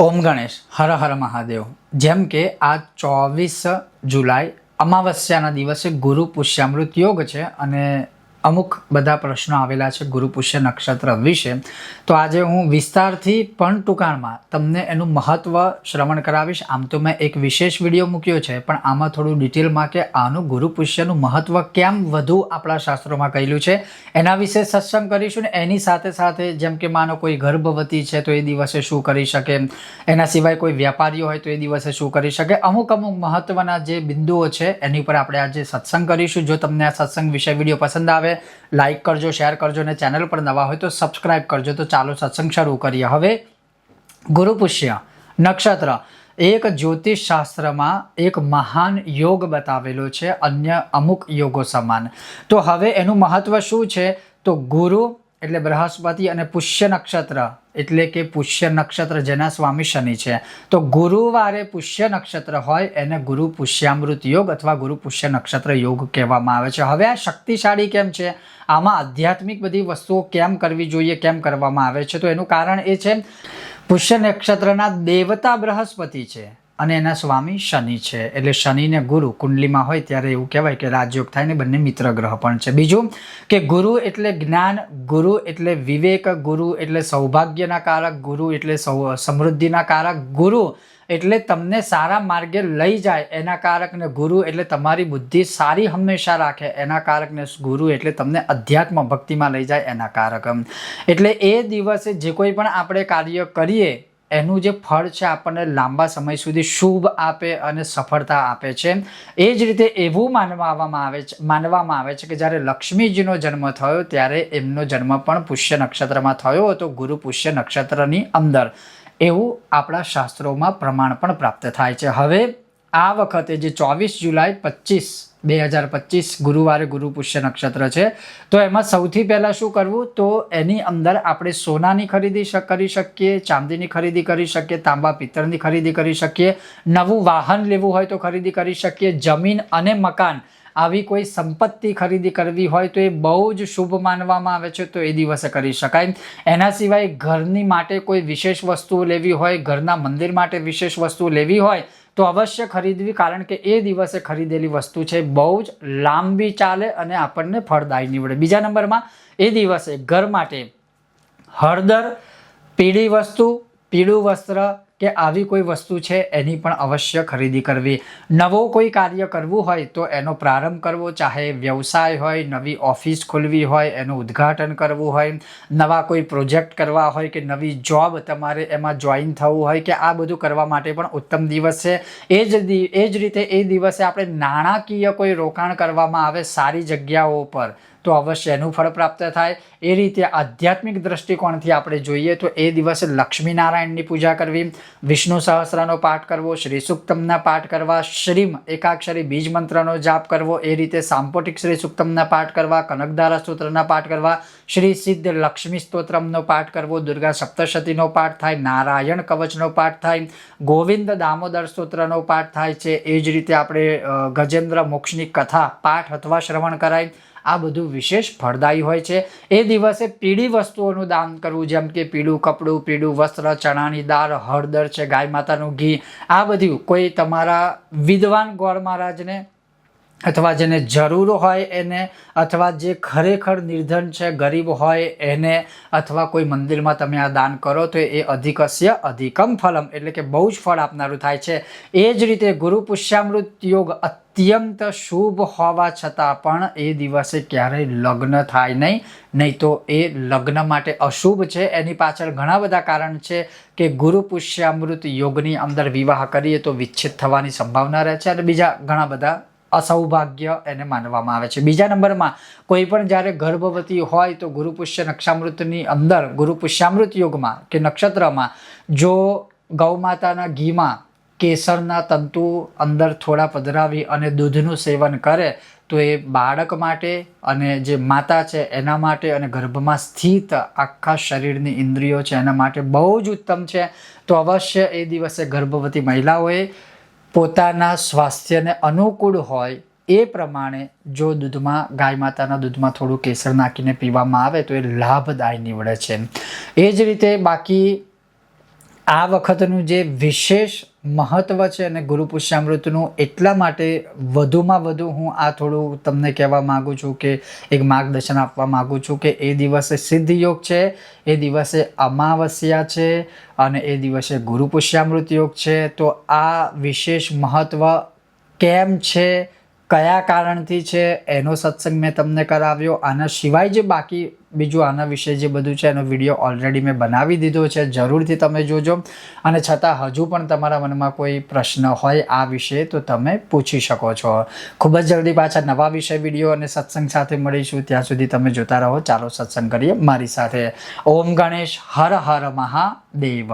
ઓમ ગણેશ હર હર મહાદેવ। જેમ કે આ 24 જુલાઈ અમાવસ્યાના દિવસે ગુરુ પુષ્યામૃત યોગ છે અને અમુક બધા પ્રશ્નો આવેલા છે ગુરુ પુષ્ય નક્ષત્ર વિશે। તો આજે હું વિસ્તારથી પણ ટૂંકાણમાં તમને એનું મહત્વ શ્રવણ કરાવીશ। આમ તો મેં એક વિશેષ વિડીયો મૂક્યો છે, પણ આમાં થોડું ડિટેલમાં કે આનું ગુરુ પુષ્યનું મહત્વ કેમ વધુ આપણા શાસ્ત્રોમાં કહેલું છે એના વિશે સત્સંગ કરીશું। ને એની સાથે સાથે જેમ કે માનો કોઈ ગર્ભવતી છે તો એ દિવસે શું કરી શકે, એના સિવાય કોઈ વ્યાપારીઓ હોય તો એ દિવસે શું કરી શકે, અમુક મહત્વના જે બિંદુઓ છે એની ઉપર આપણે આજે સત્સંગ કરીશું। જો તમને આ સત્સંગ વિશે વિડીયો પસંદ આવે લાઈક કરજો, શેર કરજો અને ચેનલ પર નવા હોય તો સબસ્ક્રાઇબ કરજો। તો ચાલો સત્સંગ શરૂ કરીએ। હવે ગુરુ પુષ્ય નક્ષત્ર એક જ્યોતિષ શાસ્ત્રમાં એક મહાન યોગ બતાવેલો છે અન્ય અમુક યોગો સમાન। તો હવે એનું મહત્વ શું છે? તો ગુરુ એટલે બૃહસ્પતિ અને પુષ્ય નક્ષત્ર એટલે કે પુષ્ય નક્ષત્ર જેના સ્વામી શનિ છે। તો ગુરુવારે પુષ્ય નક્ષત્ર હોય એને ગુરુ પુષ્યામૃત યોગ અથવા ગુરુ પુષ્ય નક્ષત્ર યોગ કહેવામાં આવે છે। હવે આ શક્તિશાળી કેમ છે, આમાં આધ્યાત્મિક બધી વસ્તુઓ કેમ કરવી જોઈએ, કેમ કરવામાં આવે છે? તો એનું કારણ એ છે પુષ્ય નક્ષત્રના દેવતા બૃહસ્પતિ છે અને એના સ્વામી શનિ છે। એટલે શનિ ને ગુરુ કુંડલીમાં હોય ત્યારે એવું કહેવાય કે રાજયોગ થાય ને બંને મિત્ર ગ્રહ પણ છે। બીજું કે ગુરુ એટલે જ્ઞાન, ગુરુ એટલે વિવેક, ગુરુ એટલે સૌભાગ્યના કારક, ગુરુ એટલે સમૃદ્ધિના કારક, ગુરુ એટલે તમને સારા માર્ગે લઈ જાય એના કારક, ને ગુરુ એટલે તમારી બુદ્ધિ સારી હંમેશા રાખે એના કારક, ને ગુરુ એટલે તમને અધ્યાત્મ ભક્તિમાં લઈ જાય એના કારક। એટલે એ દિવસે જે કોઈ પણ આપણે કાર્ય કરીએ એનું જે ફળ છે આપણને લાંબા સમય સુધી શુભ આપે અને સફળતા આપે છે। એ જ રીતે એવું માનવામાં આવે છે કે જ્યારે લક્ષ્મીજીનો જન્મ થયો ત્યારે એમનો જન્મ પણ પુષ્ય નક્ષત્રમાં થયો હતો, ગુરુ પુષ્ય નક્ષત્રની અંદર, એવું આપણા શાસ્ત્રોમાં પ્રમાણ પણ પ્રાપ્ત થાય છે। હવે આ વખતે જે 24 જુલાઈ 2025 ગુરુવારે ગુરુ પુષ્ય નક્ષત્ર છે, તો એમાં સૌથી પહેલાં શું કરવું? તો એની અંદર આપણે સોનાની ખરીદી કરી શકીએ, ચાંદીની ખરીદી કરી શકીએ, તાંબા પિત્તળની ખરીદી કરી શકીએ, નવું વાહન લેવું હોય તો ખરીદી કરી શકીએ, જમીન અને મકાન આવી કોઈ સંપત્તિ ખરીદી કરવી હોય તો એ બહુ જ શુભ માનવામાં આવે છે, તો એ દિવસે કરી શકાય। એના સિવાય ઘરની માટે કોઈ વિશેષ વસ્તુઓ લેવી હોય, ઘરના મંદિર માટે વિશેષ વસ્તુઓ લેવી હોય તો અવશ્ય ખરીદવી, કારણ કે એ દિવસે ખરીદેલી વસ્તુ છે બહુ જ લાંબી ચાલે અને આપણને ફળદાયી નીવડે। બીજા નંબરમાં એ દિવસે ઘર માટે હળદર, પીળી વસ્તુ, પીળું વસ્ત્ર કે આવી કોઈ વસ્તુ છે એની પણ અવશ્ય ખરીદી કરવી। નવો કોઈ કાર્ય કરવું હોય તો એનો પ્રારંભ કરવો, ચાહે વ્યવસાય હોય, નવી ઓફિસ ખોલવી હોય, એનું ઉદ્ઘાટન કરવું હોય, નવા કોઈ પ્રોજેક્ટ કરવા હોય કે નવી જોબ તમારે એમાં જોઈન થવું હોય કે આ બધું કરવા માટે પણ ઉત્તમ દિવસ છે। એ જ રીતે એ દિવસે આપણે નાણાકીય કોઈ રોકાણ કરવામાં આવે સારી જગ્યાઓ પર તો અવશ્ય એનું ફળ પ્રાપ્ત થાય। એ રીતે આધ્યાત્મિક દ્રષ્ટિકોણથી આપણે જોઈએ તો એ દિવસે લક્ષ્મીનારાયણની પૂજા કરવી, વિષ્ણુ સહસ્રનો પાઠ કરવો, શ્રી સૂક્તમના પાઠ કરવા, શ્રીમ એકાક્ષરી બીજ મંત્રનો જાપ કરવો, એ રીતે સાંપોટિક શ્રી સૂક્તમના પાઠ કરવા, કનકધારા સ્તોત્રના પાઠ કરવા, શ્રી સિદ્ધ લક્ષ્મી સ્તોત્રમનો પાઠ કરવો, દુર્ગા સપ્તશતીનો પાઠ થાય, નારાયણ કવચનો પાઠ થાય, ગોવિંદ દામોદર સ્તોત્રનો પાઠ થાય છે। એ જ રીતે આપણે ગજેન્દ્ર મોક્ષની કથા પાઠ અથવા શ્રવણ કરાય। આ બધું વિશેષ ફળદાયી હોય છે। એ દિવસે પીળી વસ્તુઓનું દાન કરવું, જેમ કે પીળું કપડું, પીળું વસ્ત્ર, ચણાની દાળ, હળદર છે, ગાય માતાનું ઘી, આ બધું કોઈ તમારા વિદ્વાન ગોળ મહારાજને અથવા જેને જરૂર હોય એને, અથવા જે ખરેખર નિર્ધન છે, ગરીબ હોય એને, અથવા કોઈ મંદિરમાં તમે આ દાન કરો તો એ અધિકસ્ય અધિકમ ફલમ એટલે કે બહુ જ ફળ આપનારું થાય છે। એ જ રીતે ગુરુ પુષ્યામૃત યોગ અત્યંત શુભ હોવા છતાં પણ એ દિવસે ક્યારેય લગ્ન થાય નહીં તો એ લગ્ન માટે અશુભ છે। એની પાછળ ઘણા બધા કારણ છે કે ગુરુ પુષ્યામૃત યોગની અંદર વિવાહ કરીએ તો વિચ્છેદ થવાની સંભાવના રહે છે અને બીજા ઘણા બધા અસૌભાગ્ય એને માનવામાં આવે છે। બીજા નંબરમાં કોઈ પણ જ્યારે ગર્ભવતી હોય તો ગુરુ પુષ્ય નક્ષામૃતની અંદર ગુરુ પુષ્યામૃત યોગમાં કે નક્ષત્રમાં જો ગૌ માતાના ઘીમાં કેસરના તંતુ અંદર થોડા પધરાવી અને દૂધનું સેવન કરે તો એ બાળક માટે અને જે માતા છે એના માટે અને ગર્ભમાં સ્થિત આખા શરીરની ઇન્દ્રિયો છે એના માટે બહુ જ ઉત્તમ છે। તો અવશ્ય એ દિવસે ગર્ભવતી મહિલાઓએ પોતાના સ્વાસ્થ્યને અનુકૂળ હોય એ પ્રમાણે જો દૂધમાં, ગાય માતાના દૂધમાં થોડું કેસર નાખીને પીવામાં આવે તો એ લાભદાયી નીવડે છે। એ જ રીતે બાકી આ વખતનું જે વિશેષ મહત્વ છે અને ગુરુ પુષ્યામૃતનું એટલા માટે વધુમાં વધુ હું આ થોડું તમને કહેવા માગું છું કે એક માર્ગદર્શન આપવા માગું છું કે એ દિવસે સિદ્ધ યોગ છે, એ દિવસે અમાવસ્યા છે અને એ દિવસે ગુરુ પુષ્યામૃત યોગ છે. તો આ વિશેષ મહત્વ કેમ છે, કયા કારણથી છે, એનો સત્સંગ મેં તમને કરાવ્યો. આના સિવાય જે બાકી બીજું આના વિશે જે બધું છે એનો વિડીયો ઓલરેડી મેં બનાવી દીધો છે, જરૂરથી તમે જોજો. અને છતાં હજુ પણ તમારા મનમાં કોઈ પ્રશ્ન હોય આ વિશે તો તમે પૂછી શકો છો. ખૂબ જ જલ્દી પાછા નવા વિષય વિડીયો અને સત્સંગ સાથે મળીશું. ત્યાં સુધી તમે જોતા રહો. ચાલો સત્સંગ કરીએ મારી સાથે. ઓમ ગણેશ હર હર મહાદેવ.